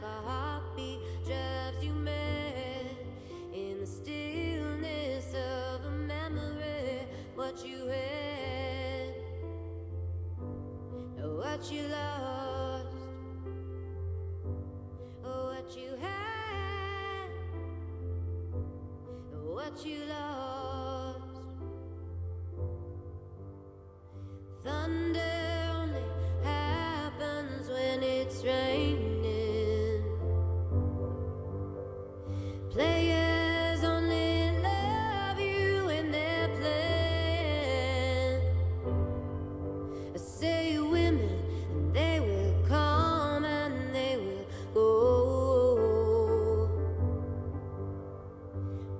a heartbeat drives you mad. In the stillness of a memory, what you had, what you lost, what you had, what you lost. Thunder only happens when it's raining. Players only love you when they're playing. I say women, and they will come and they will go.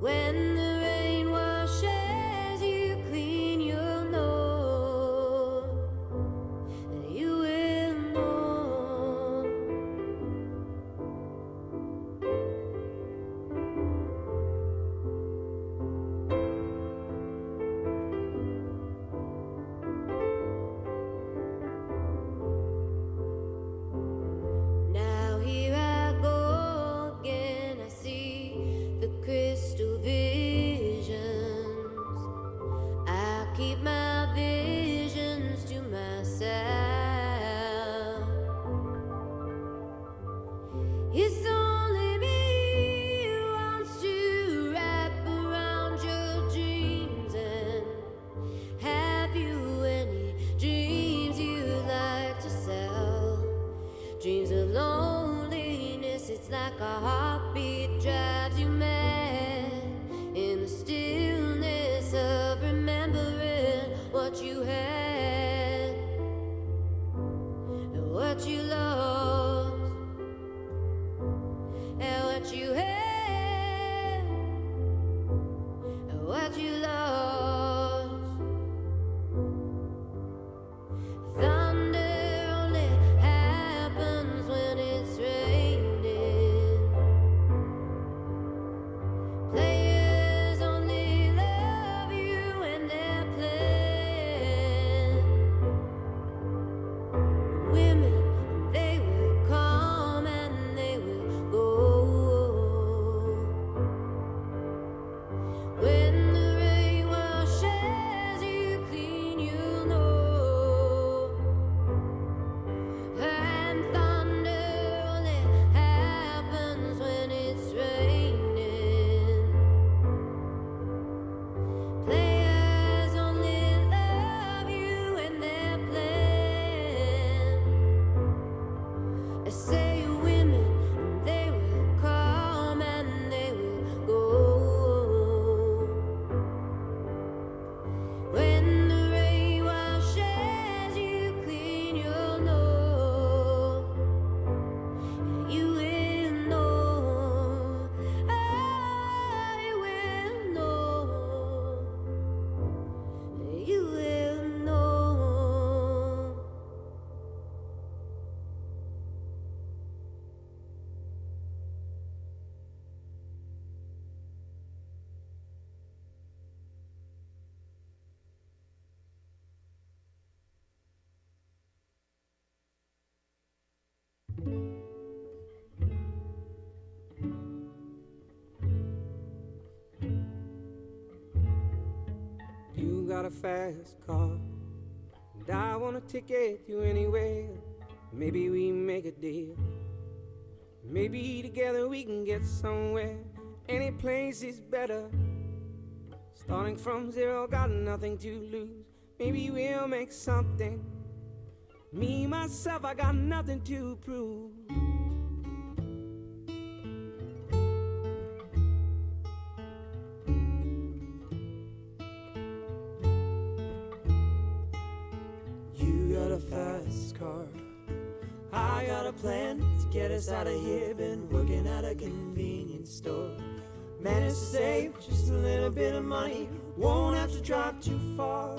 When the rain washes you clean, you'll know that you will know. Now here I go again, I see the crystal visions. I keep my visions to myself. It's only me who wants to wrap around your dreams. And have you any dreams you'd like to sell? Dreams of loneliness, it's like a heartbeat drives you mad. In the stillness of remembering what you had and what you lost, and what you had and what you lost. Thunder only happens when it's raining. Players only love you when they're playing. Women, they will come and they will go. When the rain washes you clean, you'll know. And thunder only happens when it's raining. Players only love you when they're playing. I say women, and they will come and they will go. When the rain washes you clean, you'll know. You will know. I will know. You will know. You got a fast car, and I wanna take you anywhere. Maybe we make a deal. Maybe together we can get somewhere. Any place is better. Starting from zero, got nothing to lose. Maybe we'll make something. Me, myself, I got nothing to prove. You got a fast car, I got a plan to get us out of here. Been working at a convenience store. Managed to save just a little bit of money. Won't have to drive too far.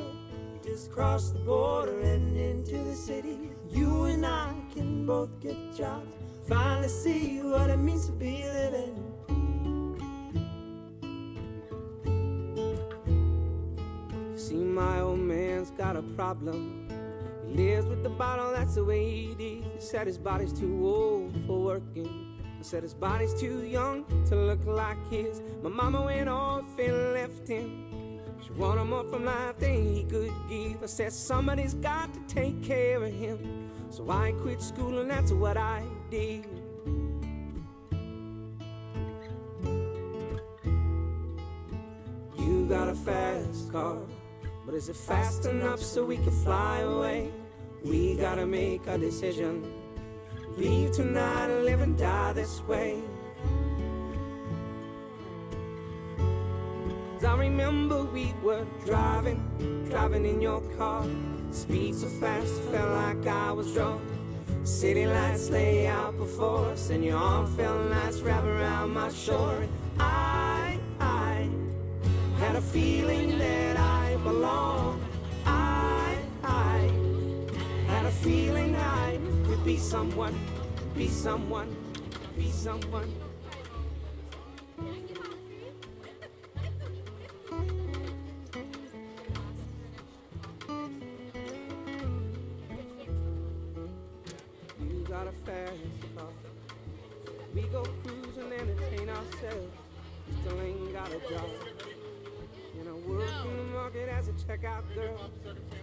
Just cross the border and into the city. You and I can both get jobs. Finally see what it means to be living. See, my old man's got a problem. He lives with the bottle, that's the way he is. He said his body's too old for working. Said his body's too young to look like his. My mama went off and left him. She wanted more from life than he could give. I said somebody's got to take care of him. So I quit school and that's what I did. You got a fast car, but is it fast enough so we can fly away? We gotta make a decision. Leave tonight and live and die this way. 'Cause I remember we were driving in your car. Speed so fast, felt like I was drunk. City lights lay out before us, and your arm felt nice wrapped around my shoulder. And I had a feeling that I belonged. I had a feeling I could be someone, be someone, be someone. You got a fast car. We go cruise and entertain ourselves. Still ain't got a job. And I work in the market as a checkout girl.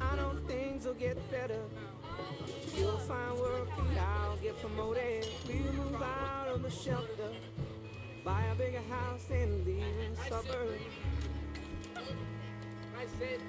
I know things will get better. You'll find work and I'll get promoted. We'll move out of the shelter, buy a bigger house and leave in the suburbs. I said,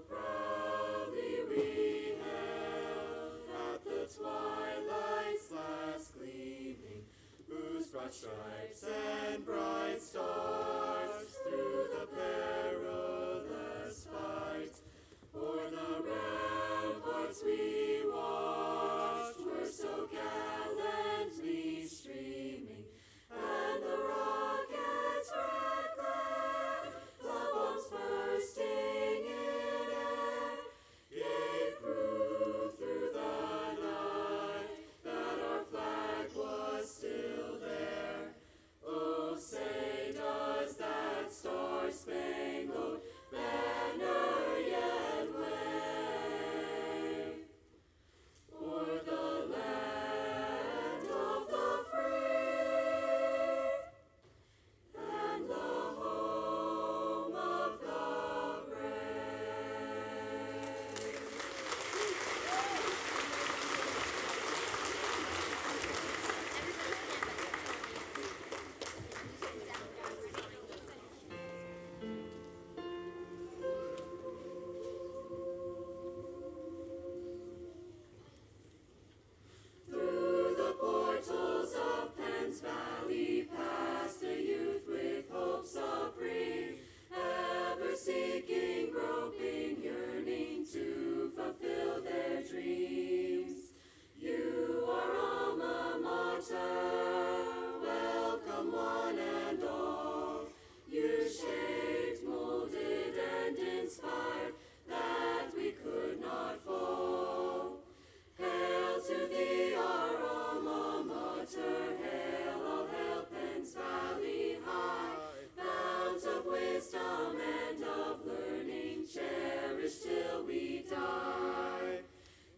proudly we hailed at the twilight's last gleaming, whose broad stripes and bright stars through the perilous fight o'er the ramparts we watched were so gallantly streaming, and the rocket's red glare, the bombs bursting in air, gave proof through the night that our flag was still there. Oh, say does that star-spangled banner yet wave o'er the land of the free and the home of the brave? Through the portals of Penn's Valley passed a youth with hope supreme, ever seeking, groping, yearning to fulfill their dreams. You are alma mater, welcome one and all. You shaped, molded, and inspired that we could not fall. Hail to thee, our alma mater, hail, all hail Penn's Valley High, fount of wisdom and of learning, cherished till we die.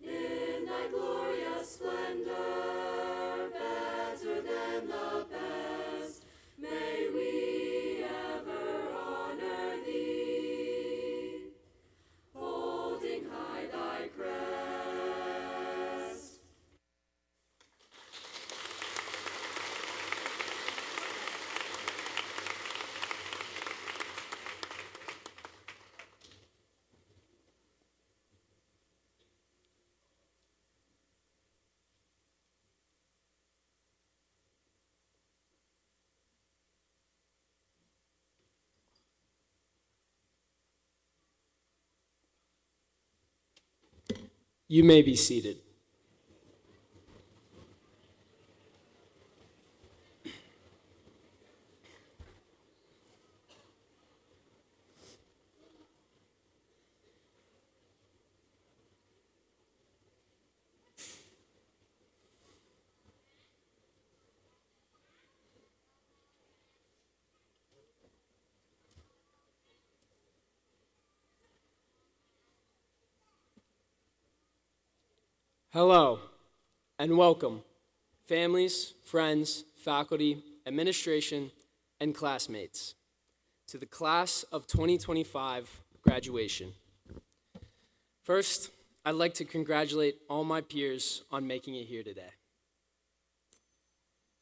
In thy glorious splendor, better than the best, may we ever honor thee, holding high thy crest. You may be seated. Hello, and welcome, families, friends, faculty, administration, and classmates, to the Class of 2025 graduation. First, I'd like to congratulate all my peers on making it here today.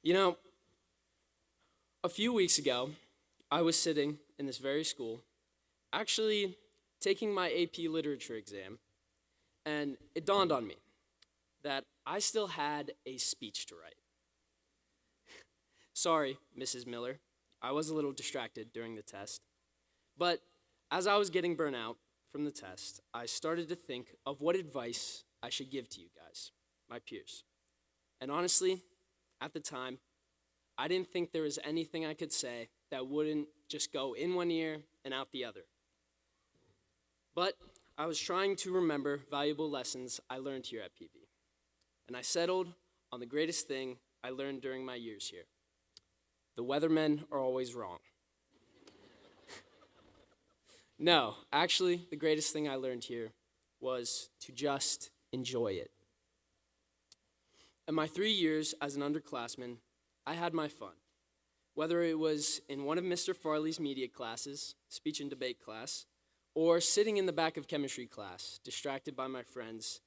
You know, a few weeks ago, I was sitting in this very school, actually taking my AP Literature exam, and it dawned on me that I still had a speech to write. Sorry, Mrs. Miller, I was a little distracted during the test. But as I was getting burnt out from the test, I started to think of what advice I should give to you guys, my peers. And honestly, at the time, I didn't think there was anything I could say that wouldn't just go in one ear and out the other. But I was trying to remember valuable lessons I learned here at PV. And I settled on the greatest thing I learned during my years here. The weathermen are always wrong. No, actually, the greatest thing I learned here was to just enjoy it. In my 3 years as an underclassman, I had my fun. Whether it was in one of Mr. Farley's media classes, speech and debate class, or sitting in the back of chemistry class, distracted by my friends,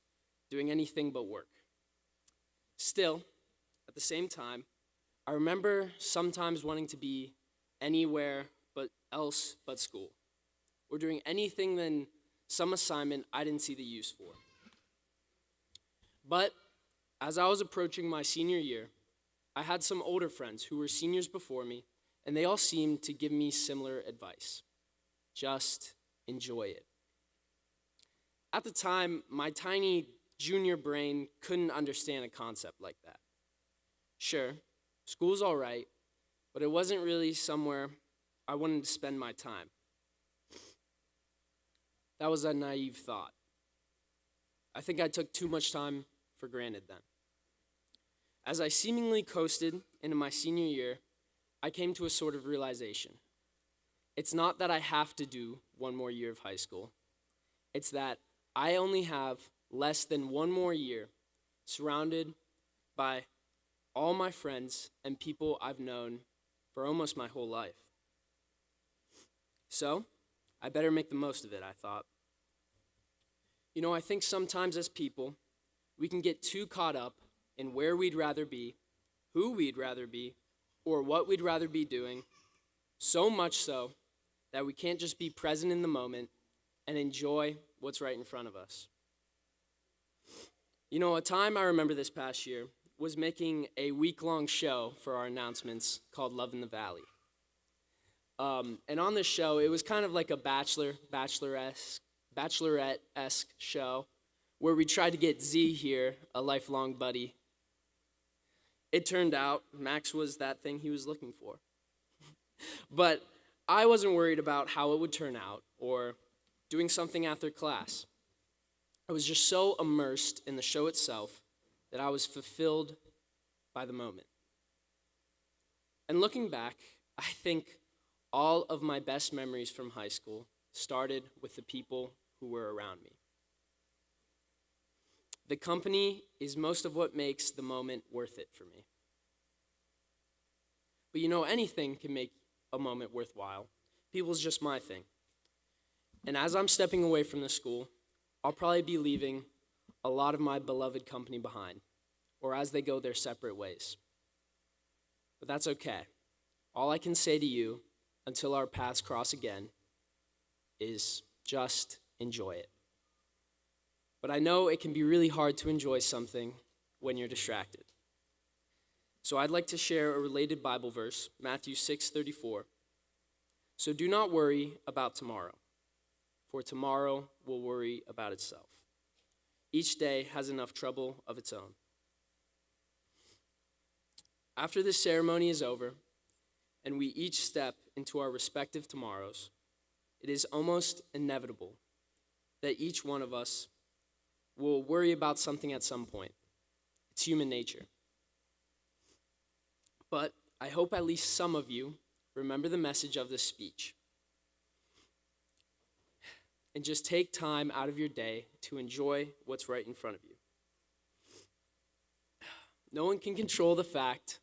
doing anything but work. Still, at the same time, I remember sometimes wanting to be anywhere else but school, or doing anything some assignment I didn't see the use for. But as I was approaching my senior year, I had some older friends who were seniors before me, and they all seemed to give me similar advice. Just enjoy it. At the time, my tiny junior brain couldn't understand a concept like that. Sure, school's all right, but it wasn't really somewhere I wanted to spend my time. That was a naive thought. I think I took too much time for granted then. As I seemingly coasted into my senior year, I came to a sort of realization. It's not that I have to do one more year of high school. It's that I only have less than one more year surrounded by all my friends and people I've known for almost my whole life. So, I better make the most of it, I thought. You know, I think sometimes as people, we can get too caught up in where we'd rather be, who we'd rather be, or what we'd rather be doing, so much so that we can't just be present in the moment and enjoy what's right in front of us. You know, a time I remember this past year was making a week-long show for our announcements called Love in the Valley. And on this show, it was kind of like a bachelorette-esque show where we tried to get Z here, a lifelong buddy. It turned out Max was that thing he was looking for. But I wasn't worried about how it would turn out or doing something after class. I was just so immersed in the show itself that I was fulfilled by the moment. And looking back, I think all of my best memories from high school started with the people who were around me. The company is most of what makes the moment worth it for me. But you know, anything can make a moment worthwhile. People's just my thing. And as I'm stepping away from the school, I'll probably be leaving a lot of my beloved company behind, or as they go their separate ways. But that's okay. All I can say to you until our paths cross again is just enjoy it. But I know it can be really hard to enjoy something when you're distracted. So I'd like to share a related Bible verse, Matthew 6:34. So do not worry about tomorrow, for tomorrow will worry about itself. Each day has enough trouble of its own. After this ceremony is over, and we each step into our respective tomorrows, it is almost inevitable that each one of us will worry about something at some point. It's human nature. But I hope at least some of you remember the message of this speech. And just take time out of your day to enjoy what's right in front of you. No one can control the fact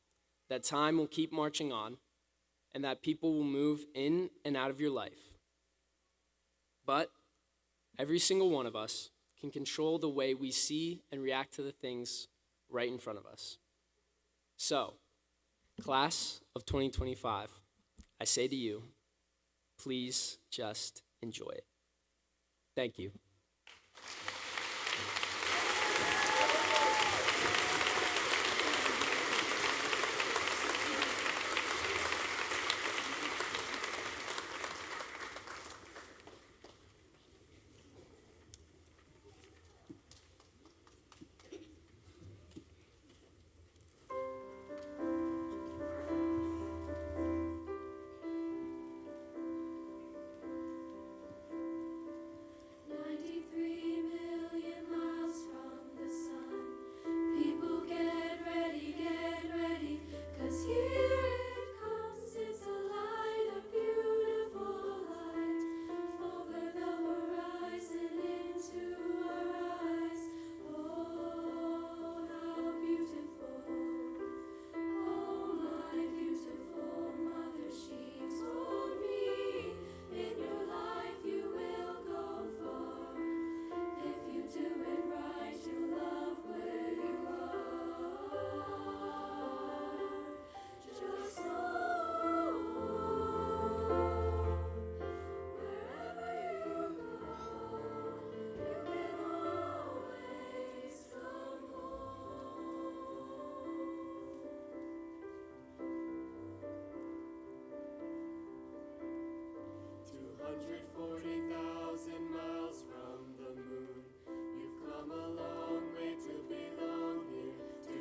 that time will keep marching on and that people will move in and out of your life. But every single one of us can control the way we see and react to the things right in front of us. So, class of 2025, I say to you, please just enjoy it. Thank you.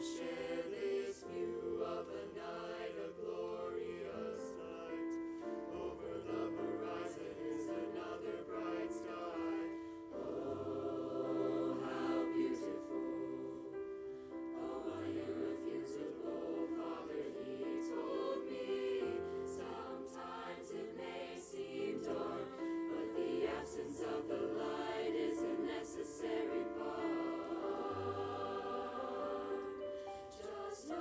share this view of the night, a glorious night. Over the horizon is another bright sky. Oh, how beautiful. Oh, my irrefutable Father, he told me. Sometimes it may seem dark, but the absence of the light is a necessary part. Just know,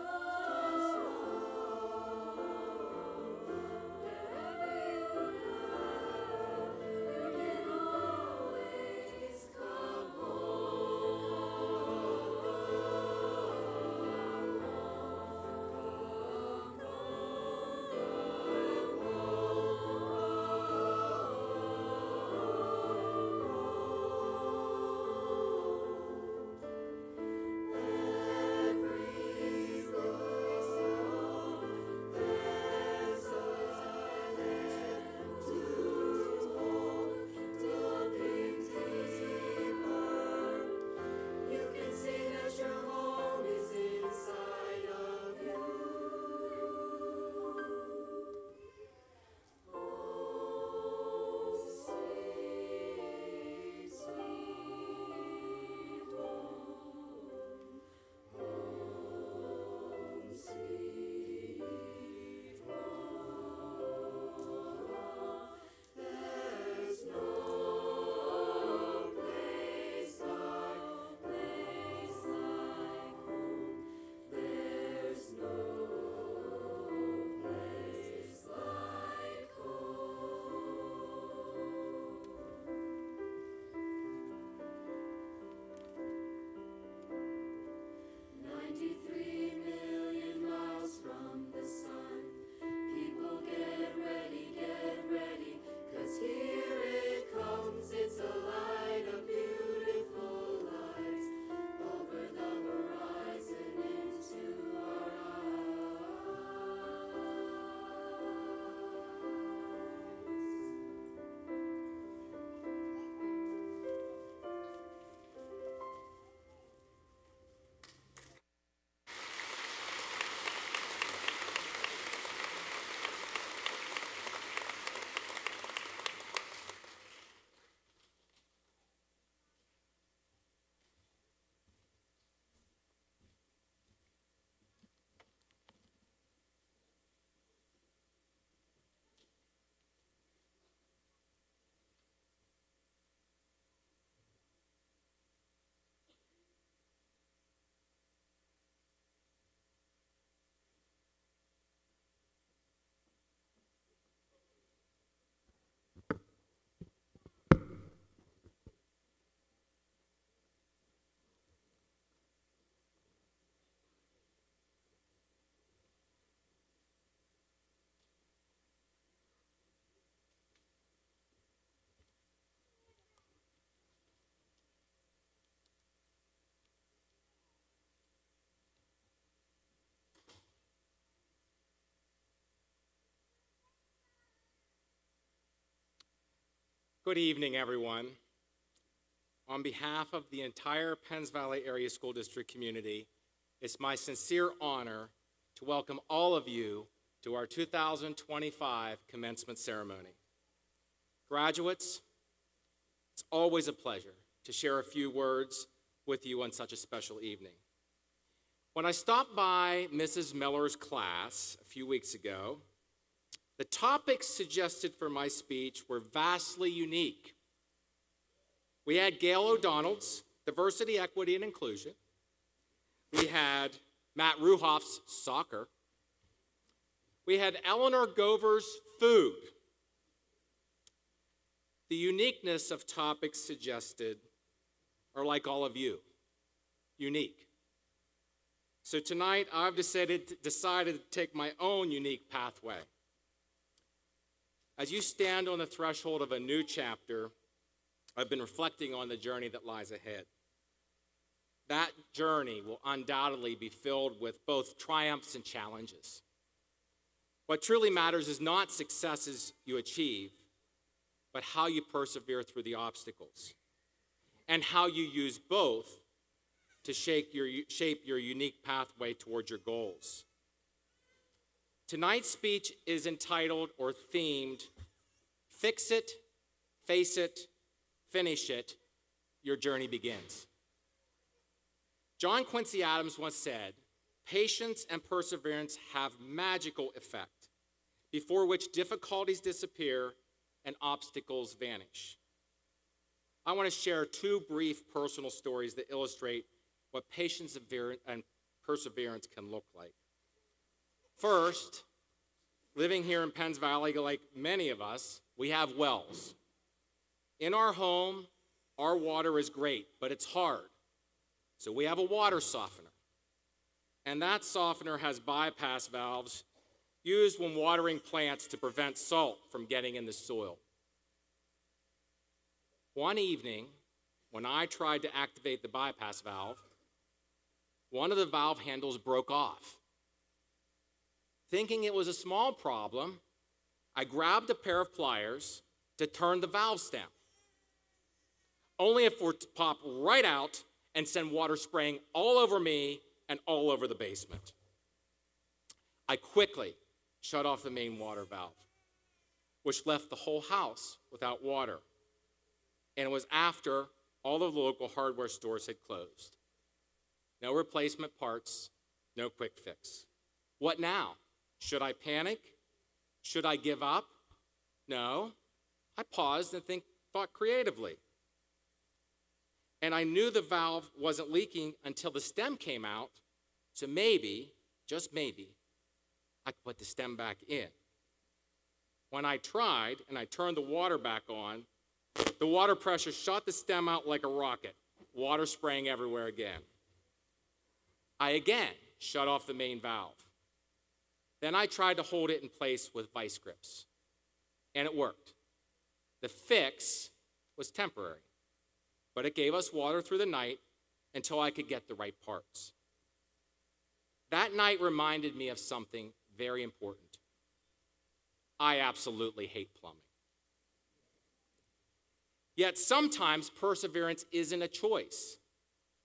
wherever you are, you can always come Good evening, everyone. On behalf of the entire Penns Valley Area School District community, it's my sincere honor to welcome all of you to our 2025 commencement ceremony. Graduates, it's always a pleasure to share a few words with you on such a special evening. When I stopped by Mrs. Miller's class a few weeks ago, the topics suggested for my speech were vastly unique. We had Gail O'Donnell's Diversity, Equity, and Inclusion. We had Matt Ruhoff's Soccer. We had Eleanor Gover's Food. The uniqueness of topics suggested are like all of you, unique. So tonight, I've decided to take my own unique pathway. As you stand on the threshold of a new chapter, I've been reflecting on the journey that lies ahead. That journey will undoubtedly be filled with both triumphs and challenges. What truly matters is not successes you achieve, but how you persevere through the obstacles, and how you use both to shape your unique pathway towards your goals. Tonight's speech is entitled or themed, Fix It, Face It, Finish It, Your Journey Begins. John Quincy Adams once said, patience and perseverance have magical effect, before which difficulties disappear and obstacles vanish. I want to share two brief personal stories that illustrate what patience and perseverance can look like. First, living here in Penns Valley, like many of us, we have wells. In our home, our water is great, but it's hard. So we have a water softener. And that softener has bypass valves used when watering plants to prevent salt from getting in the soil. One evening, when I tried to activate the bypass valve, one of the valve handles broke off. Thinking it was a small problem, I grabbed a pair of pliers to turn the valve stem, only for it to pop right out and send water spraying all over me and all over the basement. I quickly shut off the main water valve, which left the whole house without water. And it was after all of the local hardware stores had closed. No replacement parts, no quick fix. What now? Should I panic? Should I give up? No. I paused and thought creatively. And I knew the valve wasn't leaking until the stem came out, so maybe, just maybe, I could put the stem back in. When I tried and I turned the water back on, the water pressure shot the stem out like a rocket, water spraying everywhere again. I again shut off the main valve. Then I tried to hold it in place with vice grips, and it worked. The fix was temporary, but it gave us water through the night until I could get the right parts. That night reminded me of something very important. I absolutely hate plumbing. Yet sometimes perseverance isn't a choice.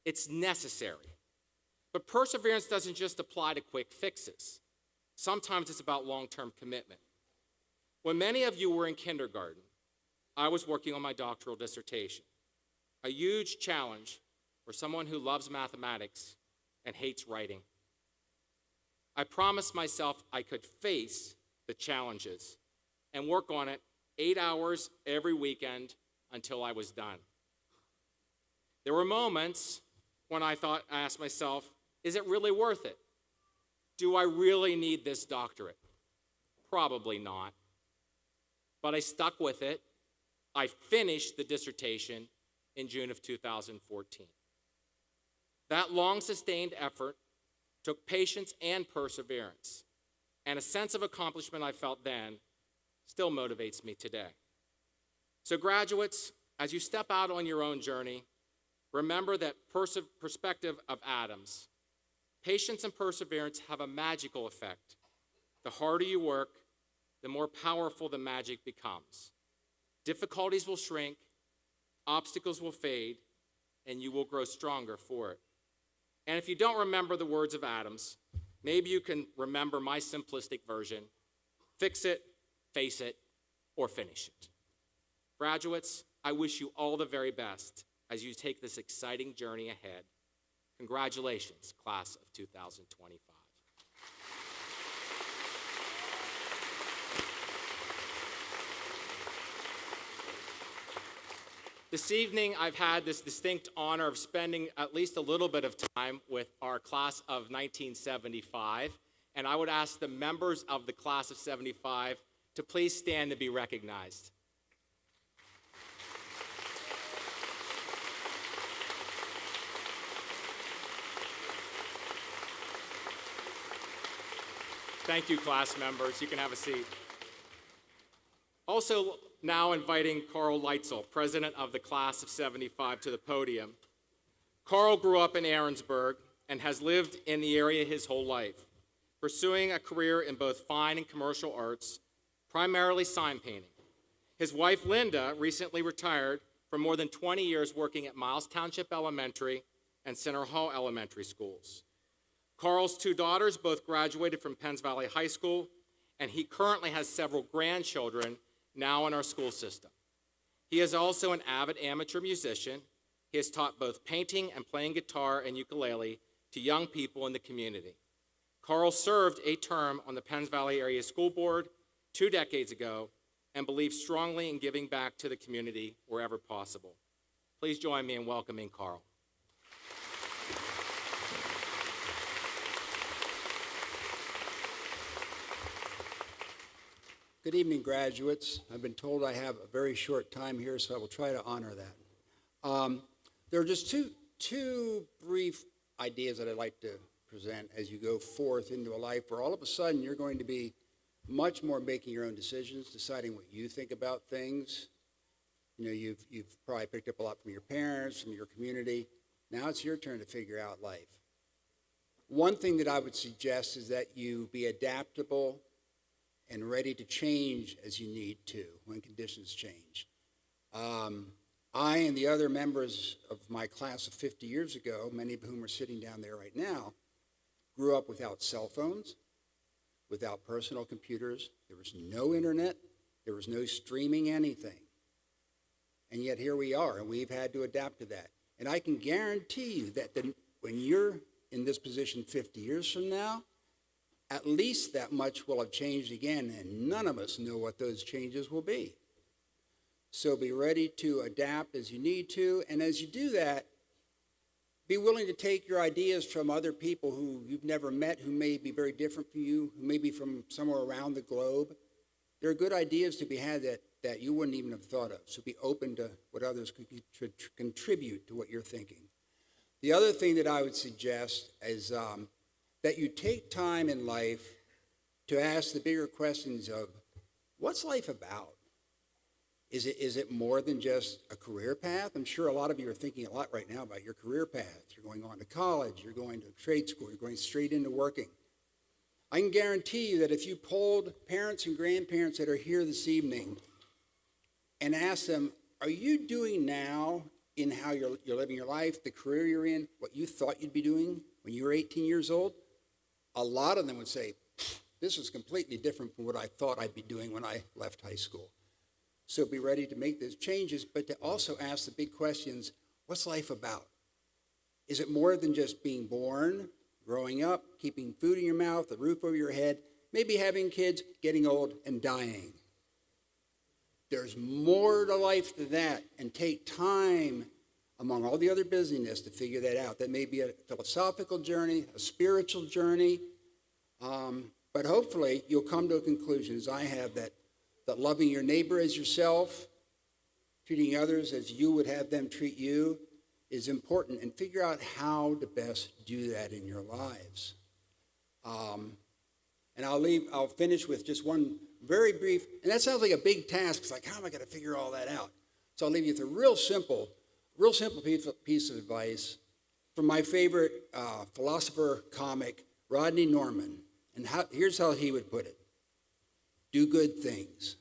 It's necessary. But perseverance doesn't just apply to quick fixes. Sometimes it's about long-term commitment. When many of you were in kindergarten, I was working on my doctoral dissertation, a huge challenge for someone who loves mathematics and hates writing. I promised myself I could face the challenges and work on it 8 hours every weekend until I was done. There were moments when I asked myself, is it really worth it? Do I really need this doctorate? Probably not. But I stuck with it. I finished the dissertation in June of 2014. That long-sustained effort took patience and perseverance, and a sense of accomplishment I felt then still motivates me today. So graduates, as you step out on your own journey, remember that perspective of Adams. Patience and perseverance have a magical effect. The harder you work, the more powerful the magic becomes. Difficulties will shrink, obstacles will fade, and you will grow stronger for it. And if you don't remember the words of Adams, maybe you can remember my simplistic version: fix it, face it, or finish it. Graduates, I wish you all the very best as you take this exciting journey ahead. Congratulations, class of 2025. This evening, I've had this distinct honor of spending at least a little bit of time with our class of 1975, and I would ask the members of the class of 75 to please stand to be recognized. Thank you, class members. You can have a seat. Also, now inviting Carl Leitzel, president of the class of 75, to the podium. Carl grew up in Aaronsburg and has lived in the area his whole life, pursuing a career in both fine and commercial arts, primarily sign painting. His wife, Linda, recently retired from more than 20 years working at Miles Township Elementary and Center Hall Elementary Schools. Carl's two daughters both graduated from Penns Valley High School, and he currently has several grandchildren now in our school system. He is also an avid amateur musician. He has taught both painting and playing guitar and ukulele to young people in the community. Carl served a term on the Penns Valley Area School Board 2 decades ago and believes strongly in giving back to the community wherever possible. Please join me in welcoming Carl. Good evening, graduates. I've been told I have a very short time here, so I will try to honor that. There are just two brief ideas that I'd like to present as you go forth into a life where all of a sudden you're going to be much more making your own decisions, deciding what you think about things. You know, you've probably picked up a lot from your parents, from your community. Now it's your turn to figure out life. One thing that I would suggest is that you be adaptable and ready to change as you need to when conditions change. I and the other members of my class of 50 years ago, many of whom are sitting down there right now, grew up without cell phones, without personal computers. There was no internet. There was no streaming anything. And yet here we are, and we've had to adapt to that. And I can guarantee you that when you're in this position 50 years from now, at least that much will have changed again, and none of us know what those changes will be. So be ready to adapt as you need to, and as you do that, be willing to take your ideas from other people who you've never met, who may be very different from you, who may be from somewhere around the globe. There are good ideas to be had that you wouldn't even have thought of, so be open to what others could contribute to what you're thinking. The other thing that I would suggest is that you take time in life to ask the bigger questions of, what's life about? Is it more than just a career path? I'm sure a lot of you are thinking a lot right now about your career path. You're going on to college, you're going to trade school, you're going straight into working. I can guarantee you that if you polled parents and grandparents that are here this evening and asked them, are you doing now in how you're living your life, the career you're in, what you thought you'd be doing when you were 18 years old? A lot of them would say, this is completely different from what I thought I'd be doing when I left high school. So be ready to make those changes, but to also ask the big questions, what's life about? Is it more than just being born, growing up, keeping food in your mouth, a roof over your head, maybe having kids, getting old, and dying? There's more to life than that, and take time among all the other busyness to figure that out. That may be a philosophical journey, a spiritual journey, but hopefully you'll come to a conclusion, as I have, that loving your neighbor as yourself, treating others as you would have them treat you, is important, and figure out how to best do that in your lives. And I'll finish with just one very brief, and that sounds like a big task. It's like, how am I going to figure all that out? So I'll leave you with a real simple piece of advice from my favorite philosopher comic, Rodney Norman. And here's how he would put it. Do good things.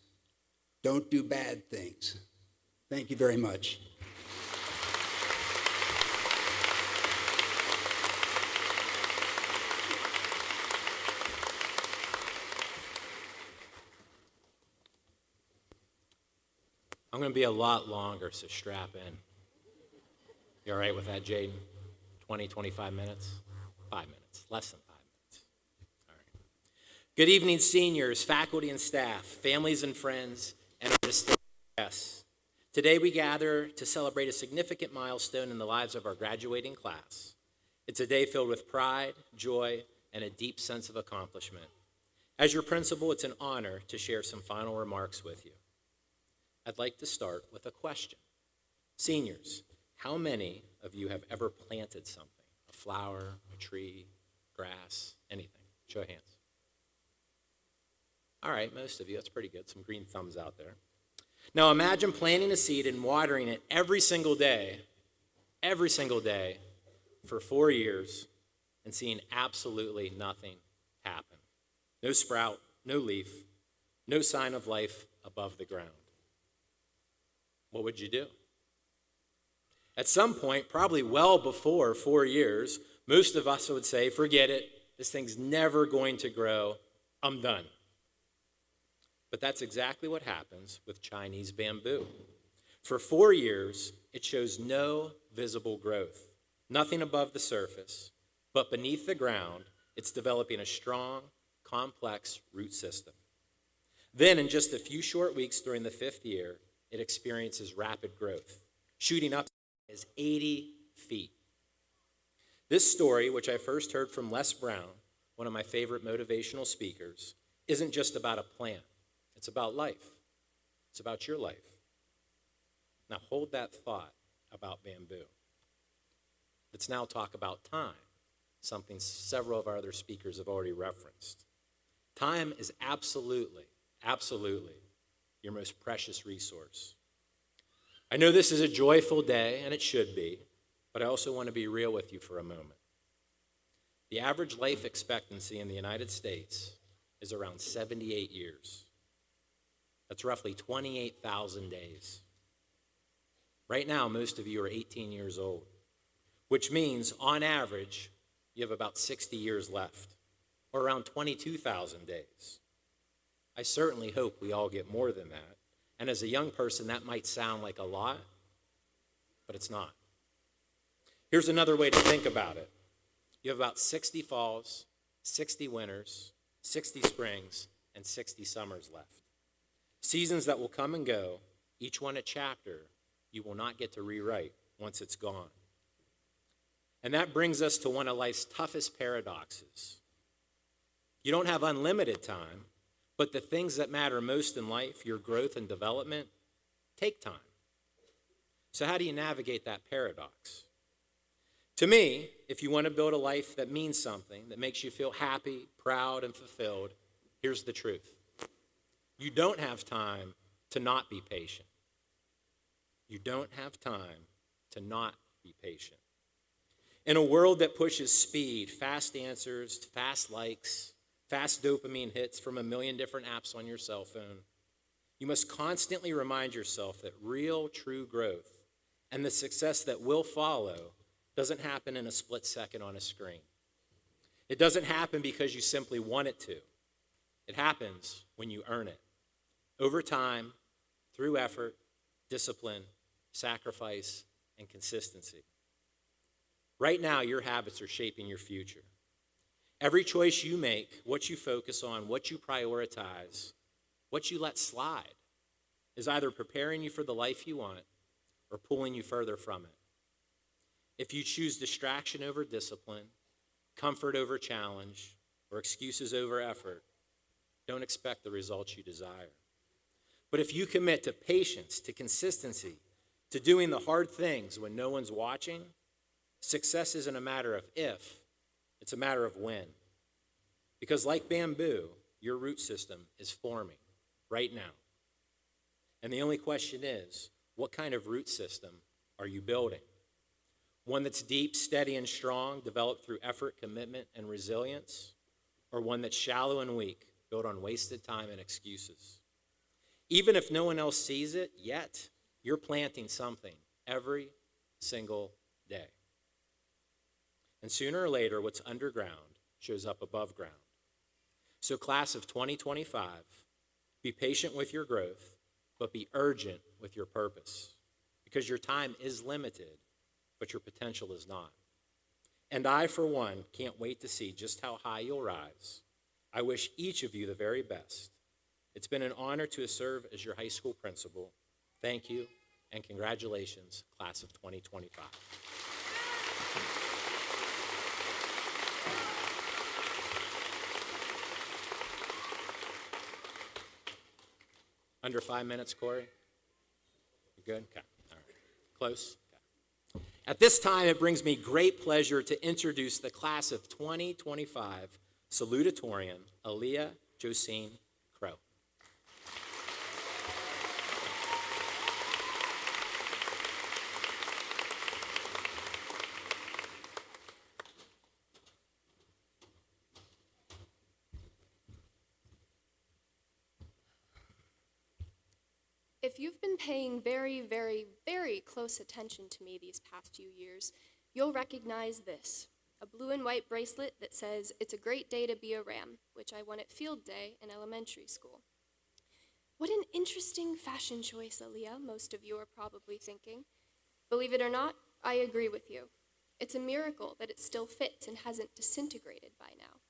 Don't do bad things. Thank you very much. I'm going to be a lot longer, so strap in. You all right with that, Jaden? 20, 25 minutes? 5 minutes, less than 5 minutes. All right. Good evening, seniors, faculty and staff, families and friends, and our distinguished guests. Today we gather to celebrate a significant milestone in the lives of our graduating class. It's a day filled with pride, joy, and a deep sense of accomplishment. As your principal, it's an honor to share some final remarks with you. I'd like to start with a question. Seniors, how many of you have ever planted something? A flower, a tree, grass, anything? Show of hands. All right, most of you, that's pretty good. Some green thumbs out there. Now imagine planting a seed and watering it every single day for 4 years and seeing absolutely nothing happen. No sprout, no leaf, no sign of life above the ground. What would you do? At some point, probably well before 4 years, most of us would say, forget it, this thing's never going to grow, I'm done. But that's exactly what happens with Chinese bamboo. For 4 years, it shows no visible growth, nothing above the surface, but beneath the ground, it's developing a strong, complex root system. Then, in just a few short weeks during the 5th year, it experiences rapid growth, shooting up as 80 feet. This story, which I first heard from Les Brown, one of my favorite motivational speakers, isn't just about a plant. It's about life. It's about your life. Now hold that thought about bamboo. Let's now talk about time, something several of our other speakers have already referenced. Time is absolutely your most precious resource. I know this is a joyful day, and it should be, but I also want to be real with you for a moment. The average life expectancy in the United States is around 78 years. That's roughly 28,000 days. Right now, most of you are 18 years old, which means, on average, you have about 60 years left, or around 22,000 days. I certainly hope we all get more than that. And as a young person, that might sound like a lot, but it's not. Here's another way to think about it. You have about 60 falls, 60 winters, 60 springs, and 60 summers left. Seasons that will come and go, each one a chapter you will not get to rewrite once it's gone. And that brings us to one of life's toughest paradoxes. You don't have unlimited time, but the things that matter most in life, your growth and development, take time. So how do you navigate that paradox? To me, if you want to build a life that means something, that makes you feel happy, proud, and fulfilled, here's the truth. You don't have time to not be patient. You don't have time to not be patient. In a world that pushes speed, fast answers, fast likes, fast dopamine hits from a million different apps on your cell phone, you must constantly remind yourself that real, true growth and the success that will follow doesn't happen in a split second on a screen. It doesn't happen because you simply want it to. It happens when you earn it. Over time, through effort, discipline, sacrifice, and consistency. Right now, your habits are shaping your future. Every choice you make, what you focus on, what you prioritize, what you let slide, is either preparing you for the life you want or pulling you further from it. If you choose distraction over discipline, comfort over challenge, or excuses over effort, don't expect the results you desire. But if you commit to patience, to consistency, to doing the hard things when no one's watching, success isn't a matter of if, it's a matter of when. Because like bamboo, your root system is forming right now. And the only question is, what kind of root system are you building? One that's deep, steady, and strong, developed through effort, commitment, and resilience? Or one that's shallow and weak, built on wasted time and excuses? Even if no one else sees it yet, you're planting something every single day. And sooner or later, what's underground shows up above ground. So class of 2025, be patient with your growth, but be urgent with your purpose. Because your time is limited, but your potential is not. And I, for one, can't wait to see just how high you'll rise. I wish each of you the very best. It's been an honor to serve as your high school principal. Thank you, and congratulations, class of 2025. Under 5 minutes, Corey? You good? Okay, all right. Close? Okay. At this time, it brings me great pleasure to introduce the class of 2025 Salutatorian, Aaliyah Josine Crow. If you've been paying very very close attention to me these past few years, you'll recognize this, a blue and white bracelet that says, "It's a great day to be a Ram," which I won at field day in elementary school. What an interesting fashion choice, Aaliyah, most of you are probably thinking. Believe it or not, I agree with you. It's a miracle that it still fits and hasn't disintegrated by now.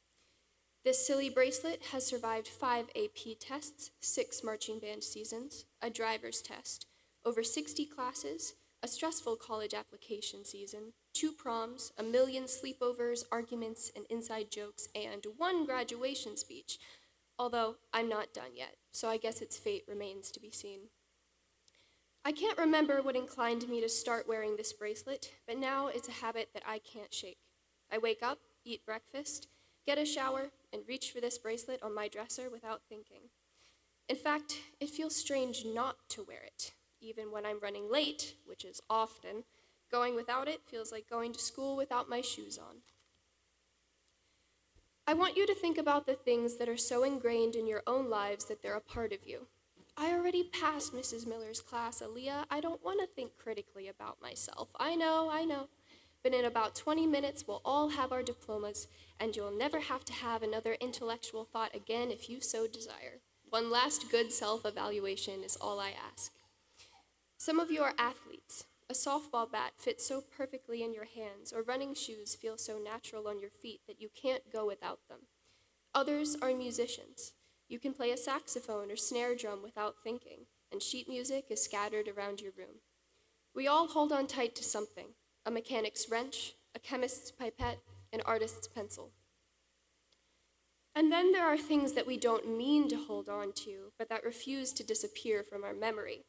This silly bracelet has survived 5 AP tests, 6 marching band seasons, a driver's test, over 60 classes, a stressful college application season, 2 proms, a million sleepovers, arguments, and inside jokes, and 1 graduation speech. Although I'm not done yet, so I guess its fate remains to be seen. I can't remember what inclined me to start wearing this bracelet, but now it's a habit that I can't shake. I wake up, eat breakfast, get a shower, and reach for this bracelet on my dresser without thinking. In fact, it feels strange not to wear it. Even when I'm running late, which is often, going without it feels like going to school without my shoes on. I want you to think about the things that are so ingrained in your own lives that they're a part of you. I already passed Mrs. Miller's class, Aaliyah. I don't want to think critically about myself. I know. But in about 20 minutes, we'll all have our diplomas, and you'll never have to have another intellectual thought again if you so desire. One last good self-evaluation is all I ask. Some of you are athletes. A softball bat fits so perfectly in your hands, or running shoes feel so natural on your feet that you can't go without them. Others are musicians. You can play a saxophone or snare drum without thinking, and sheet music is scattered around your room. We all hold on tight to something, a mechanic's wrench, a chemist's pipette, an artist's pencil. And then there are things that we don't mean to hold on to, but that refuse to disappear from our memory.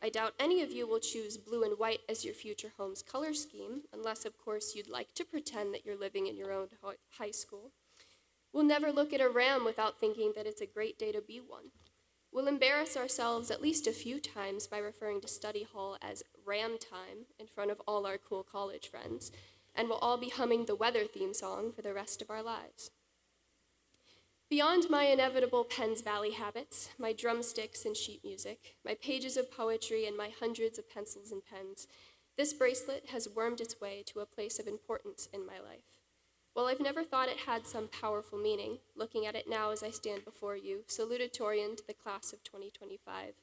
I doubt any of you will choose blue and white as your future home's color scheme, unless, of course, you'd like to pretend that you're living in your own high school. We'll never look at a Ram without thinking that it's a great day to be one. We'll embarrass ourselves at least a few times by referring to study hall as Ram time in front of all our cool college friends, and we'll all be humming the weather theme song for the rest of our lives. Beyond my inevitable Penns Valley habits, my drumsticks and sheet music, my pages of poetry, and my hundreds of pencils and pens, this bracelet has wormed its way to a place of importance in my life. While I've never thought it had some powerful meaning, looking at it now as I stand before you, Salutatorian to the class of 2025,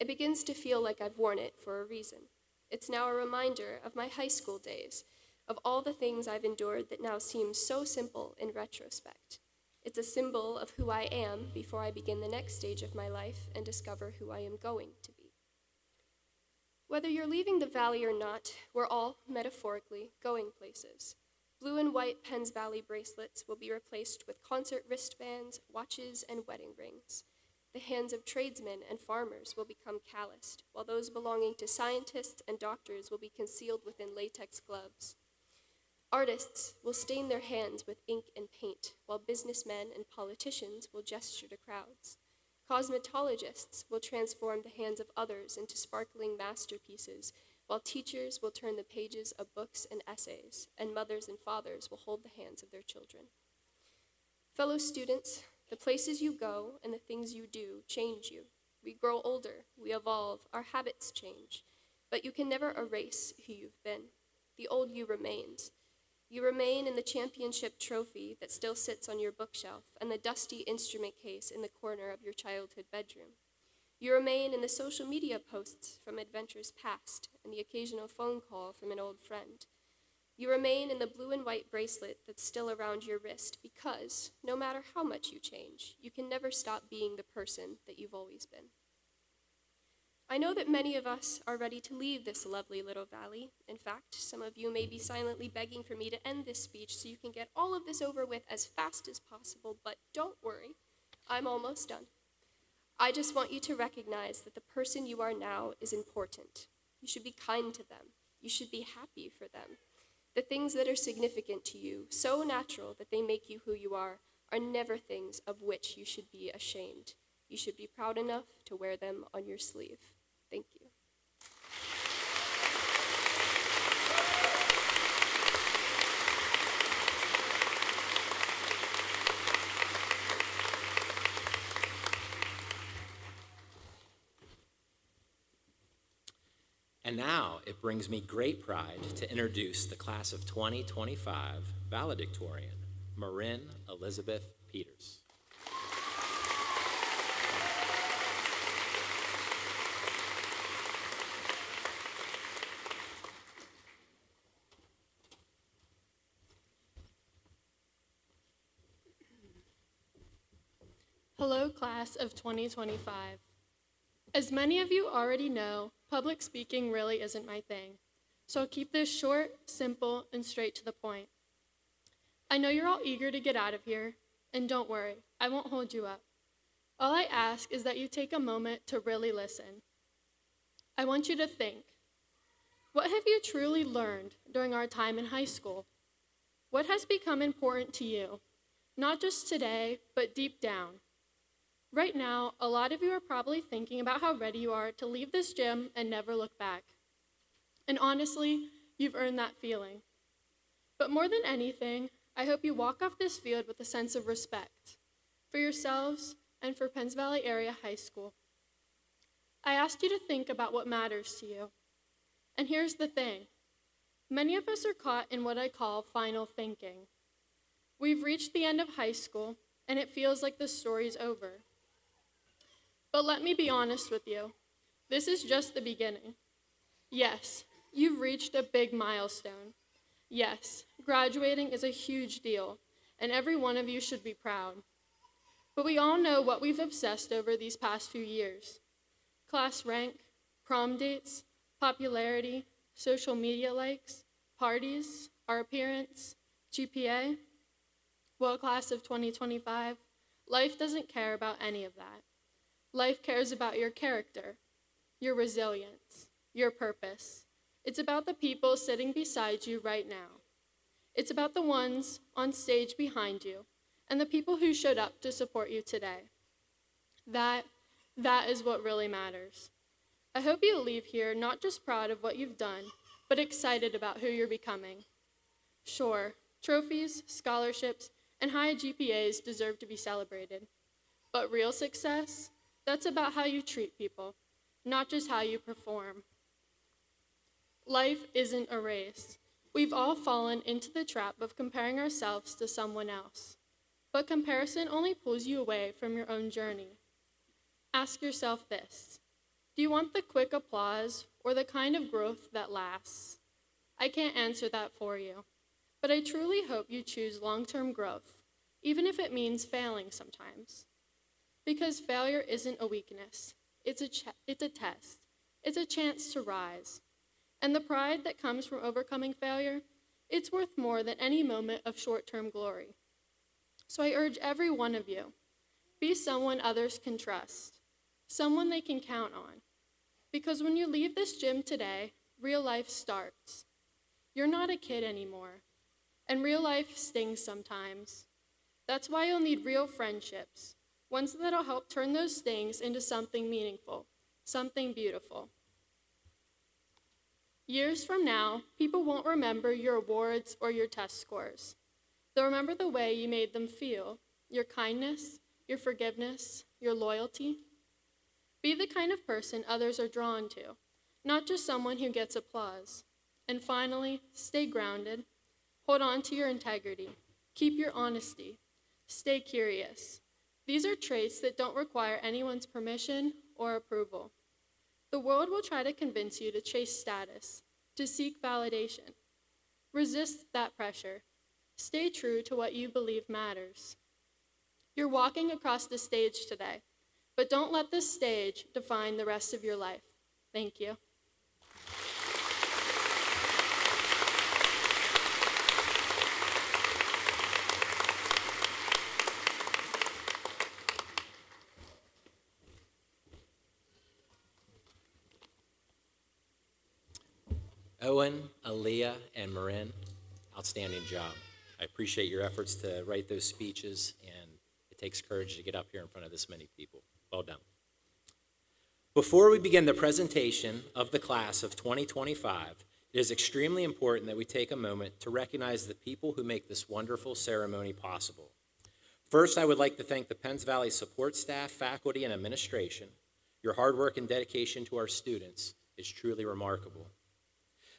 it begins to feel like I've worn it for a reason. It's now a reminder of my high school days, of all the things I've endured that now seem so simple in retrospect. It's a symbol of who I am before I begin the next stage of my life and discover who I am going to be. Whether you're leaving the valley or not, we're all, metaphorically, going places. Blue and white Penns Valley bracelets will be replaced with concert wristbands, watches, and wedding rings. The hands of tradesmen and farmers will become calloused, while those belonging to scientists and doctors will be concealed within latex gloves. Artists will stain their hands with ink and paint, while businessmen and politicians will gesture to crowds. Cosmetologists will transform the hands of others into sparkling masterpieces, while teachers will turn the pages of books and essays, and mothers and fathers will hold the hands of their children. Fellow students, the places you go and the things you do change you. We grow older, we evolve, our habits change, but you can never erase who you've been. The old you remains. You remain in the championship trophy that still sits on your bookshelf and the dusty instrument case in the corner of your childhood bedroom. You remain in the social media posts from adventures past and the occasional phone call from an old friend. You remain in the blue and white bracelet that's still around your wrist because, no matter how much you change, you can never stop being the person that you've always been. I know that many of us are ready to leave this lovely little valley. In fact, some of you may be silently begging for me to end this speech so you can get all of this over with as fast as possible, but don't worry, I'm almost done. I just want you to recognize that the person you are now is important. You should be kind to them. You should be happy for them. The things that are significant to you, so natural that they make you who you are never things of which you should be ashamed. You should be proud enough to wear them on your sleeve. Thank you. And now it brings me great pride to introduce the class of 2025 valedictorian, Marin Elizabeth Peters. Hello, class of 2025. As many of you already know, public speaking really isn't my thing, so I'll keep this short, simple, and straight to the point. I know you're all eager to get out of here, and don't worry, I won't hold you up. All I ask is that you take a moment to really listen. I want you to think. What have you truly learned during our time in high school? What has become important to you, not just today, but deep down? Right now, a lot of you are probably thinking about how ready you are to leave this gym and never look back. And honestly, you've earned that feeling. But more than anything, I hope you walk off this field with a sense of respect for yourselves and for Penns Valley Area High School. I asked you to think about what matters to you. And here's the thing. Many of us are caught in what I call final thinking. We've reached the end of high school, and it feels like the story's over. But let me be honest with you. This is just the beginning. Yes, you've reached a big milestone. Yes, graduating is a huge deal, and every one of you should be proud. But we all know what we've obsessed over these past few years. Class rank, prom dates, popularity, social media likes, parties, our appearance, GPA. Well, class of 2025, life doesn't care about any of that. Life cares about your character, your resilience, your purpose. It's about the people sitting beside you right now. It's about the ones on stage behind you and the people who showed up to support you today. That is what really matters. I hope you leave here not just proud of what you've done, but excited about who you're becoming. Sure, trophies, scholarships, and high GPAs deserve to be celebrated. But real success? That's about how you treat people, not just how you perform. Life isn't a race. We've all fallen into the trap of comparing ourselves to someone else. But comparison only pulls you away from your own journey. Ask yourself this. Do you want the quick applause or the kind of growth that lasts? I can't answer that for you, but I truly hope you choose long-term growth, even if it means failing sometimes. Because failure isn't a weakness. It's a test. It's a chance to rise. And the pride that comes from overcoming failure, it's worth more than any moment of short-term glory. So I urge every one of you, be someone others can trust, someone they can count on. Because when you leave this gym today, real life starts. You're not a kid anymore, and real life stings sometimes. That's why you'll need real friendships, ones that'll help turn those stings into something meaningful, something beautiful. Years from now, people won't remember your awards or your test scores. They'll remember the way you made them feel, your kindness, your forgiveness, your loyalty. Be the kind of person others are drawn to, not just someone who gets applause. And finally, stay grounded. Hold on to your integrity. Keep your honesty. Stay curious. These are traits that don't require anyone's permission or approval. The world will try to convince you to chase status, to seek validation. Resist that pressure. Stay true to what you believe matters. You're walking across the stage today, but don't let this stage define the rest of your life. Thank you. Owen, Aaliyah, and Marin, outstanding job. I appreciate your efforts to write those speeches, and it takes courage to get up here in front of this many people. Well done. Before we begin the presentation of the class of 2025, it is extremely important that we take a moment to recognize the people who make this wonderful ceremony possible. First, I would like to thank the Penns Valley support staff, faculty, and administration. Your hard work and dedication to our students is truly remarkable.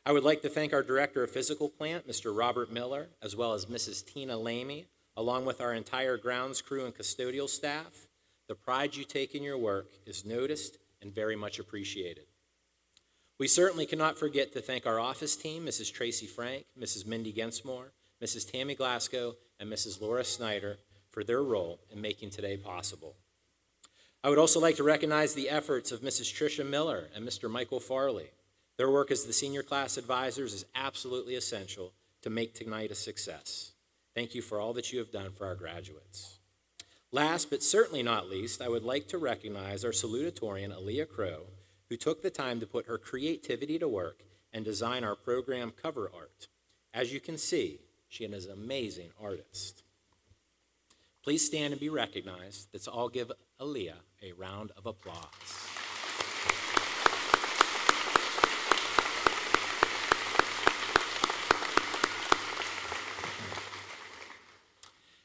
I would like to thank our Director of Physical Plant, Mr. Robert Miller, as well as Mrs. Tina Lamy, along with our entire grounds crew and custodial staff. The pride you take in your work is noticed and very much appreciated. We certainly cannot forget to thank our office team, Mrs. Tracy Frank, Mrs. Mindy Gensmore, Mrs. Tammy Glasgow, and Mrs. Laura Snyder for their role in making today possible. I would also like to recognize the efforts of Mrs. Tricia Miller and Mr. Michael Farley. Their work as the senior class advisors is absolutely essential to make tonight a success. Thank you for all that you have done for our graduates. Last but certainly not least, I would like to recognize our salutatorian, Aaliyah Crow, who took the time to put her creativity to work and design our program cover art. As you can see, she is an amazing artist. Please stand and be recognized. Let's all give Aaliyah a round of applause.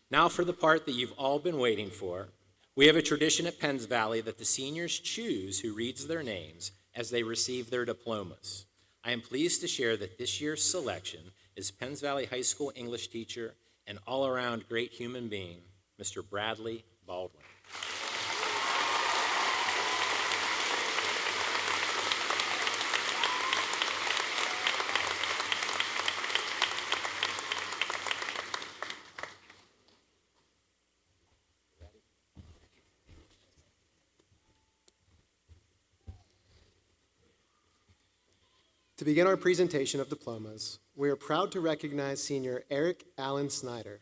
Now for the part that you've all been waiting for. We have a tradition at Penns Valley that the seniors choose who reads their names as they receive their diplomas. I am pleased to share that this year's selection is Penns Valley High School English teacher and all-around great human being, Mr. Bradley Baldwin. To begin our presentation of diplomas, we are proud to recognize senior Eric Allen Snyder.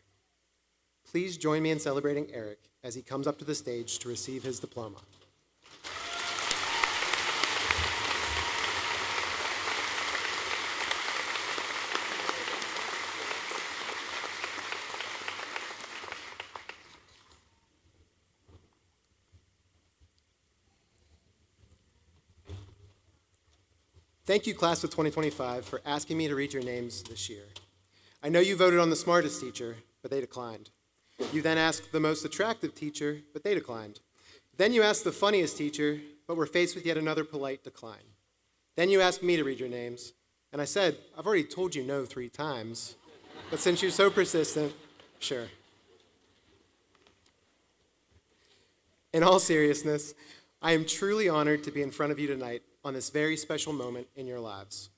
Please join me in celebrating Eric as he comes up to the stage to receive his diploma. Thank you, class of 2025, for asking me to read your names this year. I know you voted on the smartest teacher, but they declined. You then asked the most attractive teacher, but they declined. Then you asked the funniest teacher, but were faced with yet another polite decline. Then you asked me to read your names, and I said, I've already told you no 3 times, but since you're so persistent, sure. In all seriousness, I am truly honored to be in front of you tonight on this very special moment in your lives.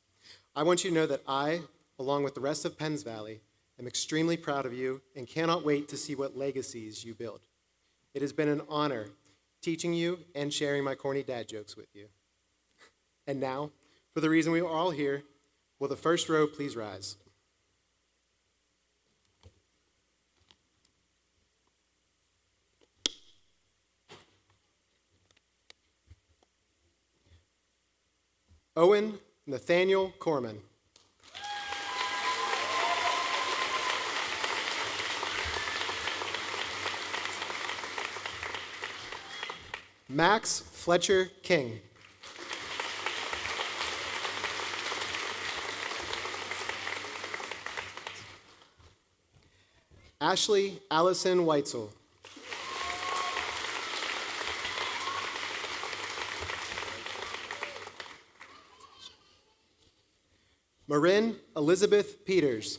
I want you to know that I, along with the rest of Penns Valley, am extremely proud of you and cannot wait to see what legacies you build. It has been an honor teaching you and sharing my corny dad jokes with you. And now, for the reason we are all here, will the first row please rise? Owen Nathaniel Corman. Max Fletcher King. Ashley Allison Weitzel. Marin Elizabeth Peters.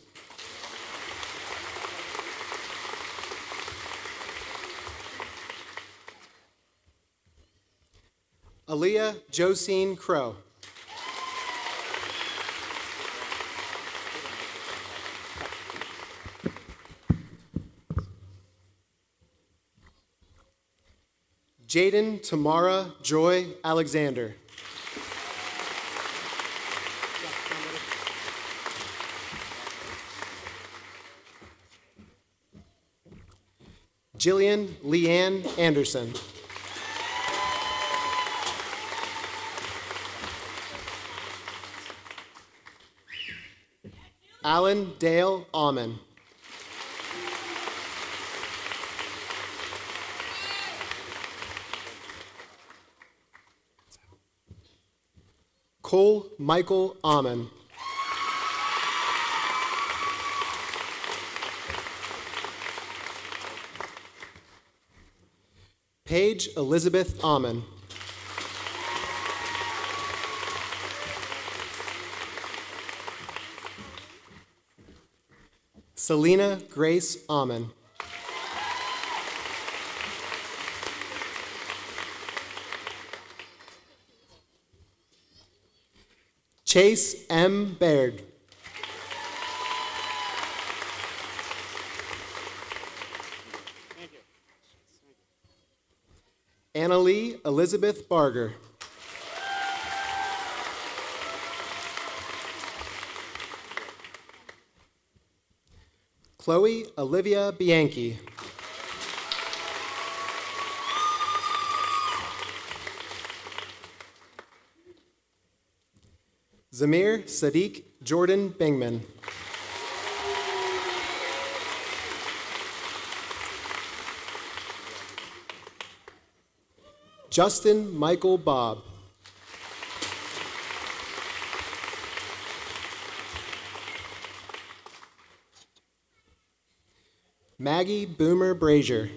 Aaliyah Josine Crow. Jaden Tamara Joy Alexander. Jillian Leanne Anderson. Alan Dale Alman. Cole Michael Alman. Paige Elizabeth Alman. Selena Grace Amon. Chase M. Baird. Annalie Elizabeth Barger. Chloe Olivia Bianchi. Zamir Sadiq Jordan Bingman. Justin Michael Bob. Maggie Boomer Brazier.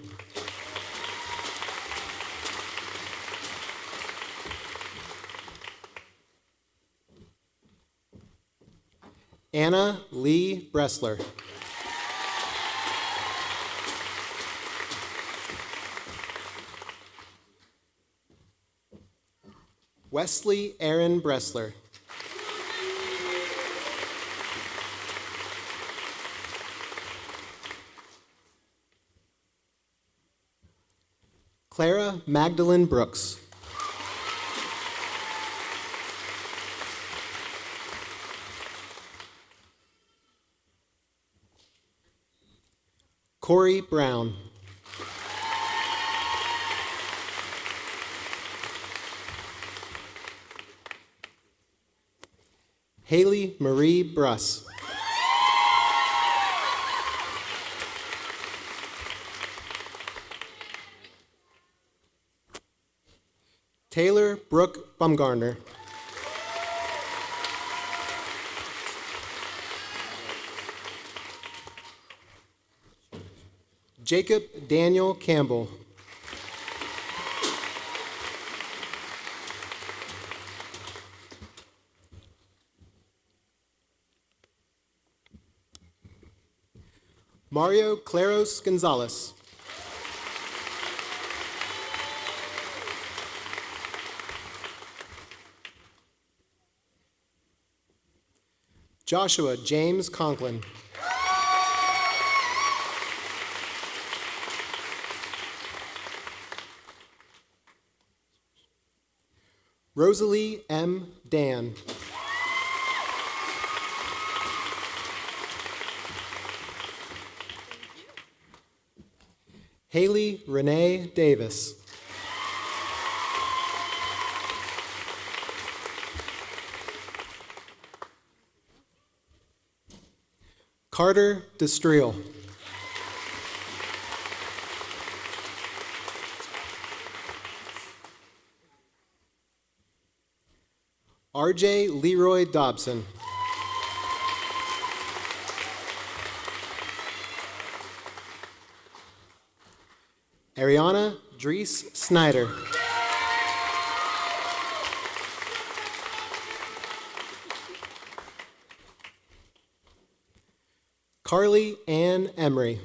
Anna Lee Bressler. Wesley Aaron Bressler. Clara Magdalene Brooks. Corey Brown. Haley Marie Bruss. Taylor Brooke Bumgarner. Jacob Daniel Campbell. Mario Claros Gonzalez. Joshua James Conklin. Rosalie M. Dan. Haley Renee Davis. Carter Destriel. RJ Leroy Dobson. Ariana Dries Snyder. Carly Ann Emery.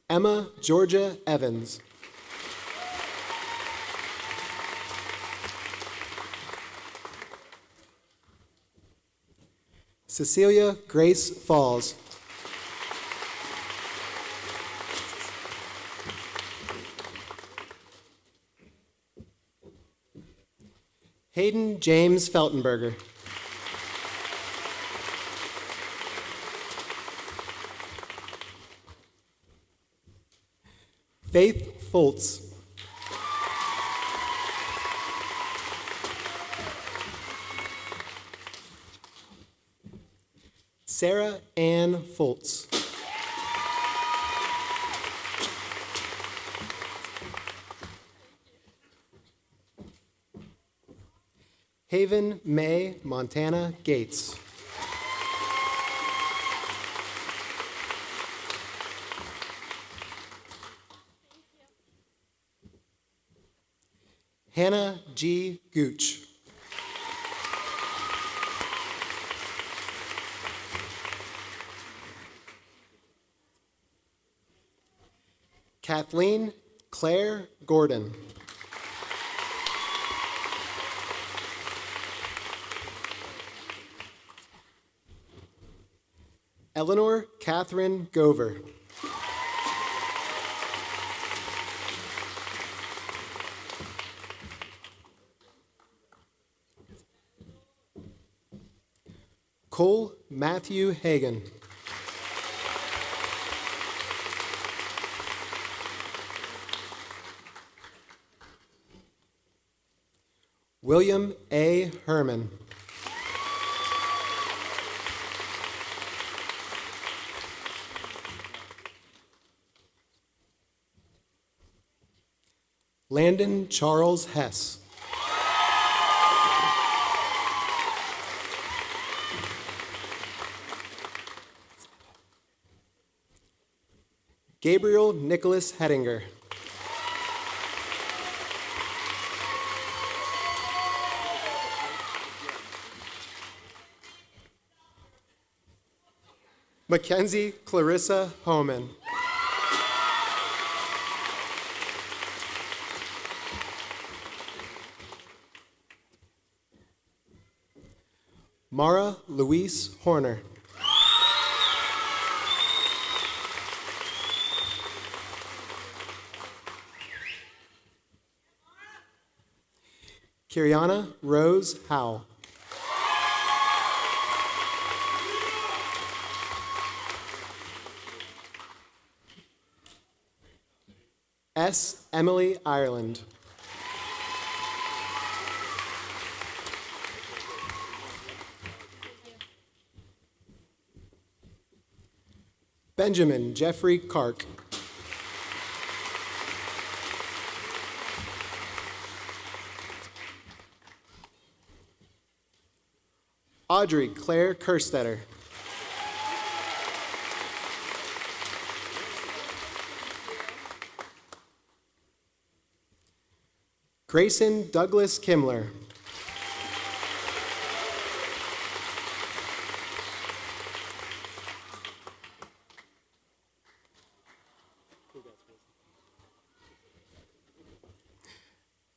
Emma Georgia Evans. Cecilia Grace Falls. Hayden James Feltenberger. Faith Foltz. Sarah Ann Foltz. Haven May Montana Gates. Hannah G. Gooch. Kathleen Claire Gordon. Eleanor Catherine Gover. Cole Matthew Hagan. William A. Herman. Landon Charles Hess. Gabriel Nicholas Hettinger. Mackenzie Clarissa Homan. Mara Louise Horner. Kiriana Rose Howe. S. Emily Ireland. Benjamin Jeffrey Kark. Audrey Claire Kerstetter. Grayson Douglas Kimler.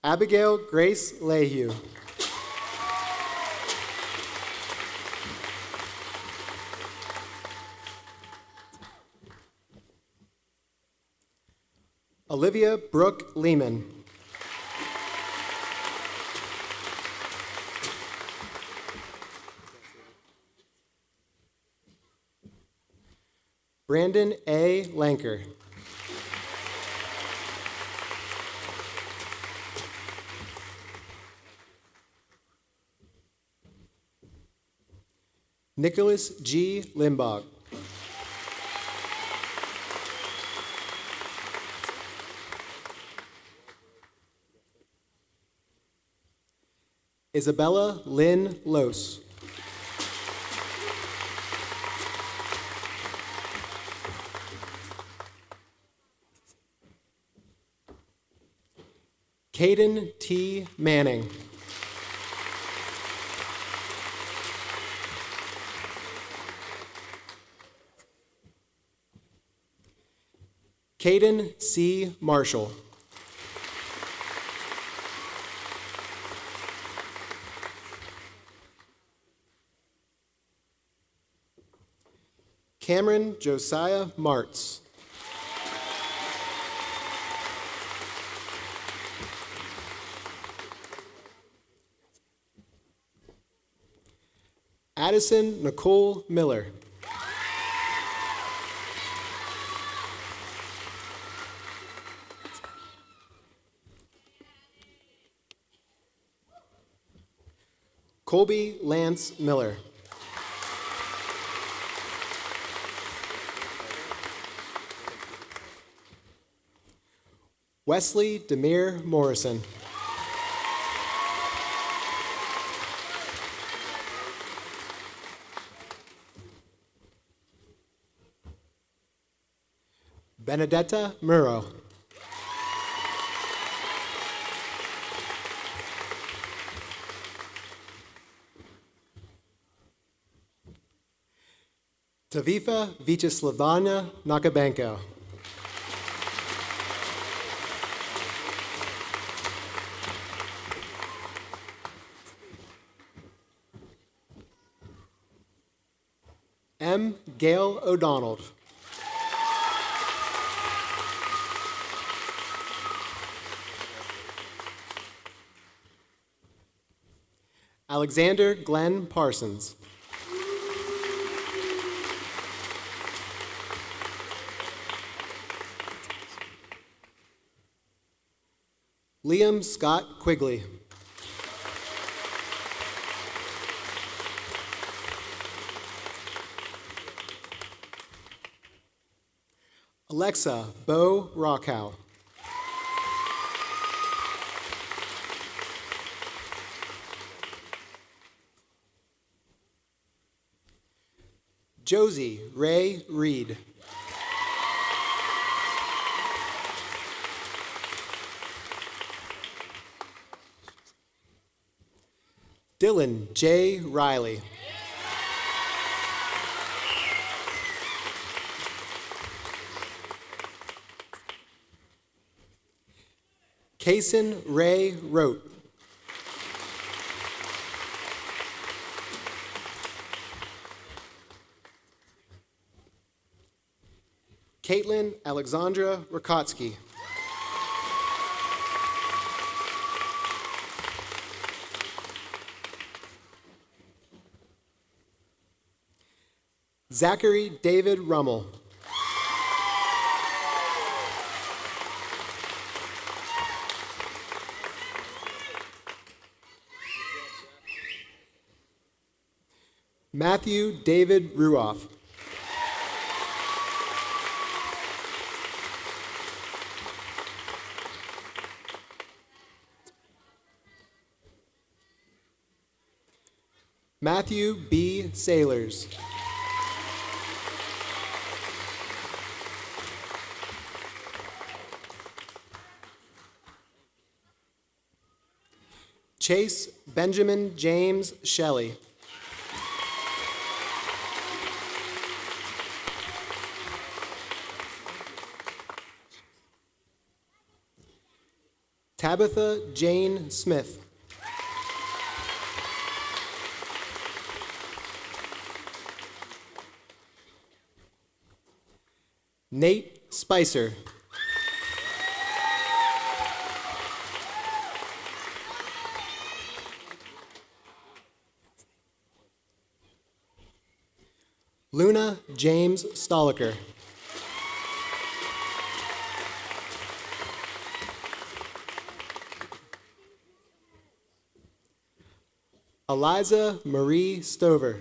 Abigail Grace Lehue. Olivia Brooke Lehman. Brandon A. Lanker. Nicholas G. Limbach. Isabella Lynn Lose. Caden T. Manning. Caden C. Marshall. Cameron Josiah Martz. Addison Nicole Miller. Colby Lance Miller. Wesley Demir Morrison. Benedetta Murrow. Tavifa Vycheslavana Nakabenko. M. Gail O'Donnell. Alexander Glenn Parsons. Liam Scott Quigley. Alexa Bo Rockow. Josie Ray Reed. Dylan J. Riley. Kason Ray Rote. Caitlin Alexandra Rakotsky. Zachary David Rummel. Matthew David Ruoff. Matthew B. Sailors. Chase Benjamin James Shelley. Tabitha Jane Smith. Nate Spicer. Luna James Stoliker. Eliza Marie Stover.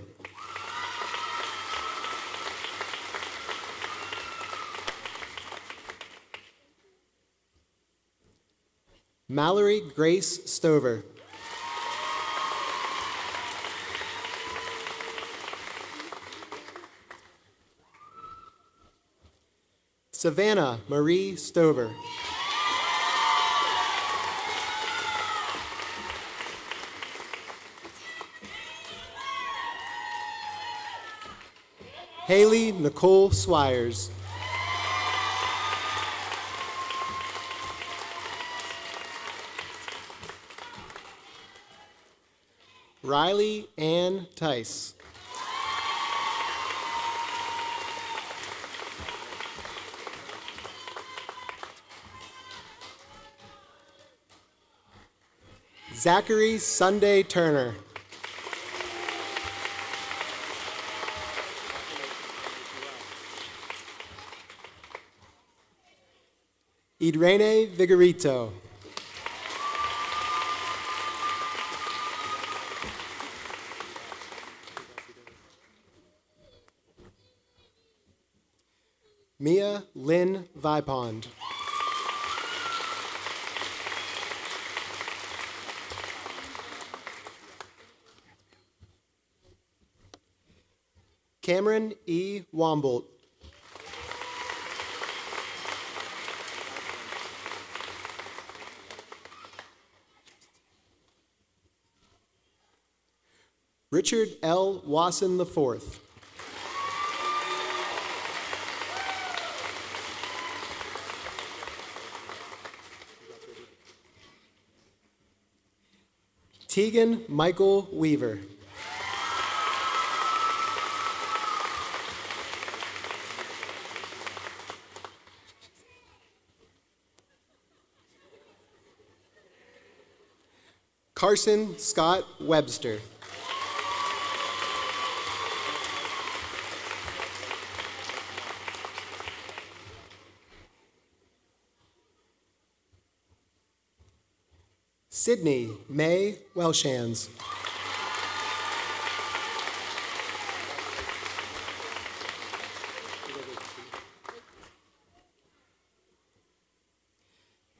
Mallory Grace Stover. Savannah Marie Stover. Haley Nicole Swires. Riley Ann Tice. Zachary Sunday Turner. Idraine Vigorito. Mia Lynn Vipond. Cameron E. Wombolt. Richard L. Wasson IV. Tegan Michael Weaver. Carson Scott Webster. Sydney May Welshans.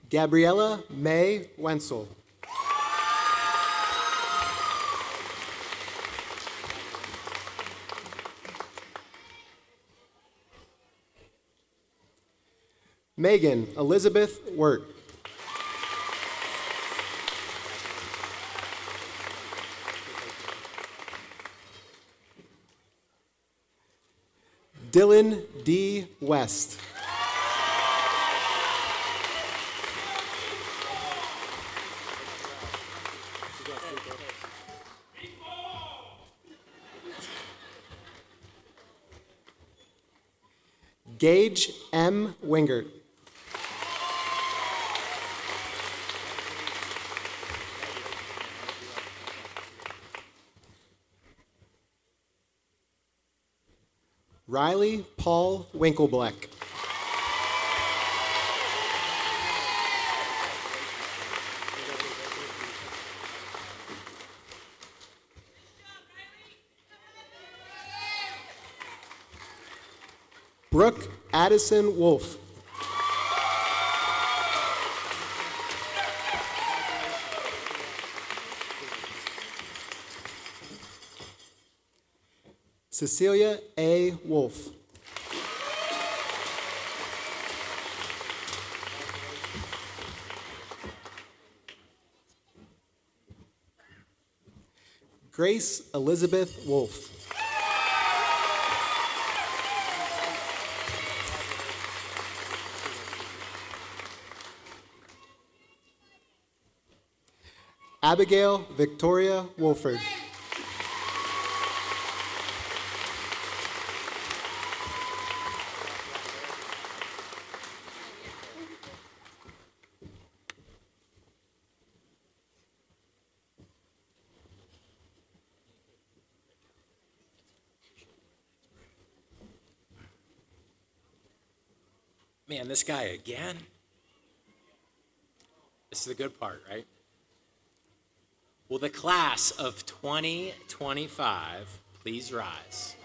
Gabriella May Wenzel. Megan Elizabeth Wirt. Dylan D. West. Gage M. Wingert. Riley Paul Winklebleck. Brooke Addison Wolf. Cecilia A. Wolf. Grace Elizabeth Wolf. Abigail Victoria Wolford. Man, this guy again? This is the good part, right? Will the class of 2025 please rise?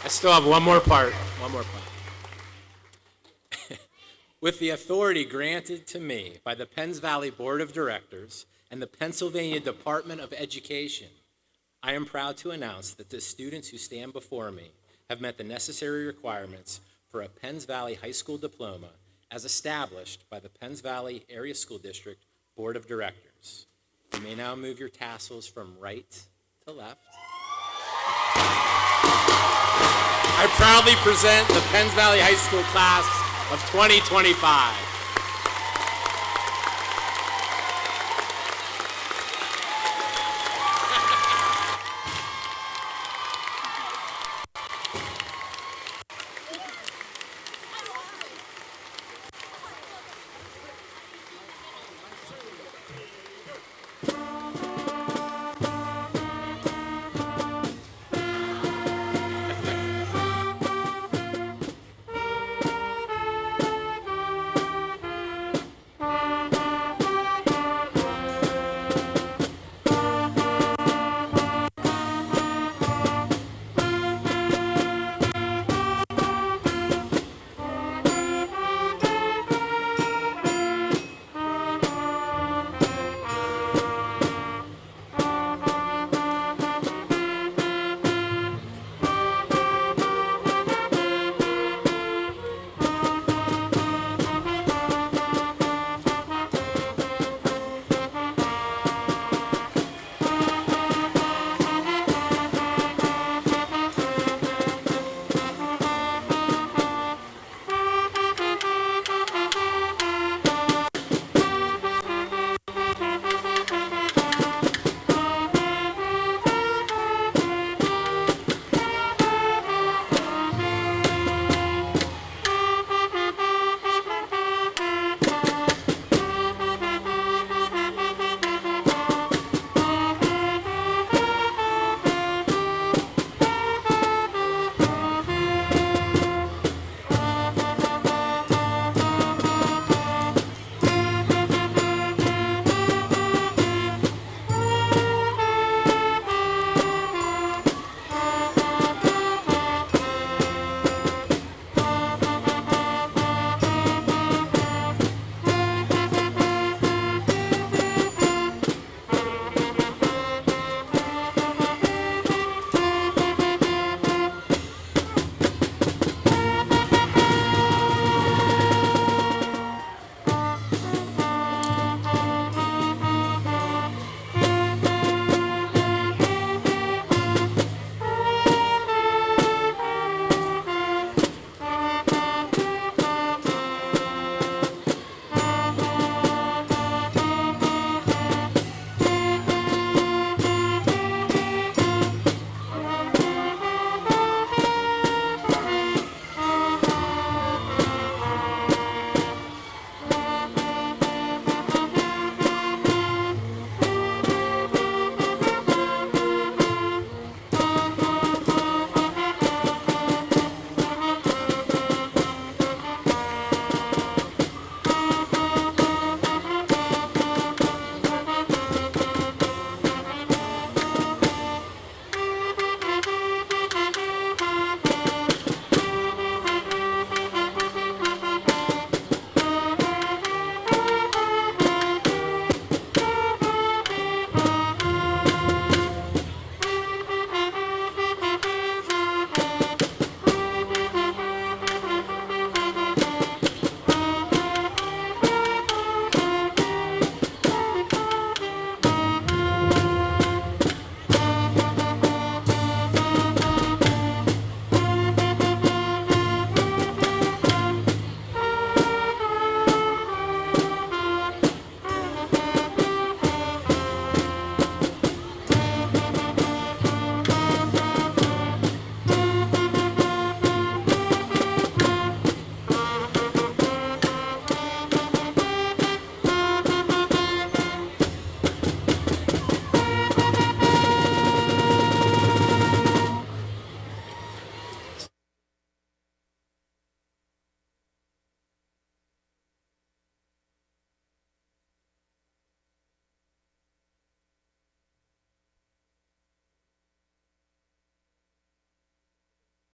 I still have one more part. With the authority granted to me by the Penns Valley Board of Directors and the Pennsylvania Department of Education, I am proud to announce that the students who stand before me have met the necessary requirements for a Penns Valley High School diploma as established by the Penns Valley Area School District Board of Directors. You may now move your tassels from right to left. I proudly present the Penns Valley High School class of 2025.